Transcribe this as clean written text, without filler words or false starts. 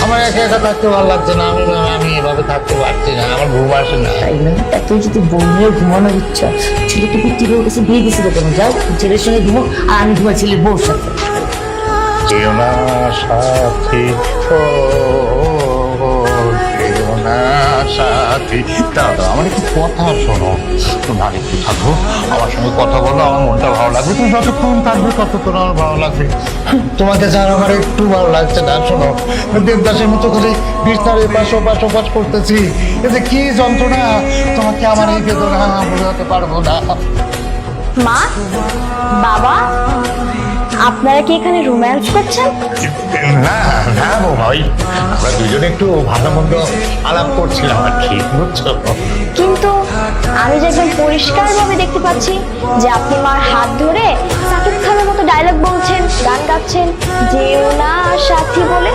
আমার একা একা থাকতে ভালো লাগছে না, আমি এভাবে থাকতে পারছি না, আমার ঘুম আসে না। তাই না? এত যদি বউয়ের ঘুমানোর ইচ্ছা, ছেলেকে টিভির কাছে বিয়ে দিয়েছিল কেন? যাও ছেলের সঙ্গে ঘুমো, আর আমি ঘুমাই ছেলের বউর সাথে। যেও না সাথী, ও যেও না সাথী। দাদা আমার একটু কথা শোনো, তুমি আর একটু থাকো, আমার সঙ্গে কথা বলো, আমার মনটা ভালো লাগবে। তুমি যতক্ষণ থাকবে ততক্ষণ আমার ভালো লাগবে। তোমাকে ছাড়া আমার একটু ভালো লাগছে না। শোনো, দেবদাসের মতো করে বিছনার এপাশ ওপাশ ওপাশ করতেছি, এতে কি যন্ত্রণা, তোমাকে আমার এই বেদনা বোঝাতে পারবো না। মা, বাবা, আপনারা কি এখানে রোম্যান্স করছেন? না না গো ভাই, আমরা দুজনে একটু ভালো মন্দ আলাপ করছিলাম আর কি, বুঝছো? কিন্তু আমি যে একদম পরিষ্কারভাবে দেখতে পাচ্ছি যে আপনি মার হাত ধরে সাকিব খানের মতো ডায়লগ বলছেন, গান গাচ্ছেন, যেও না সাথী বলে।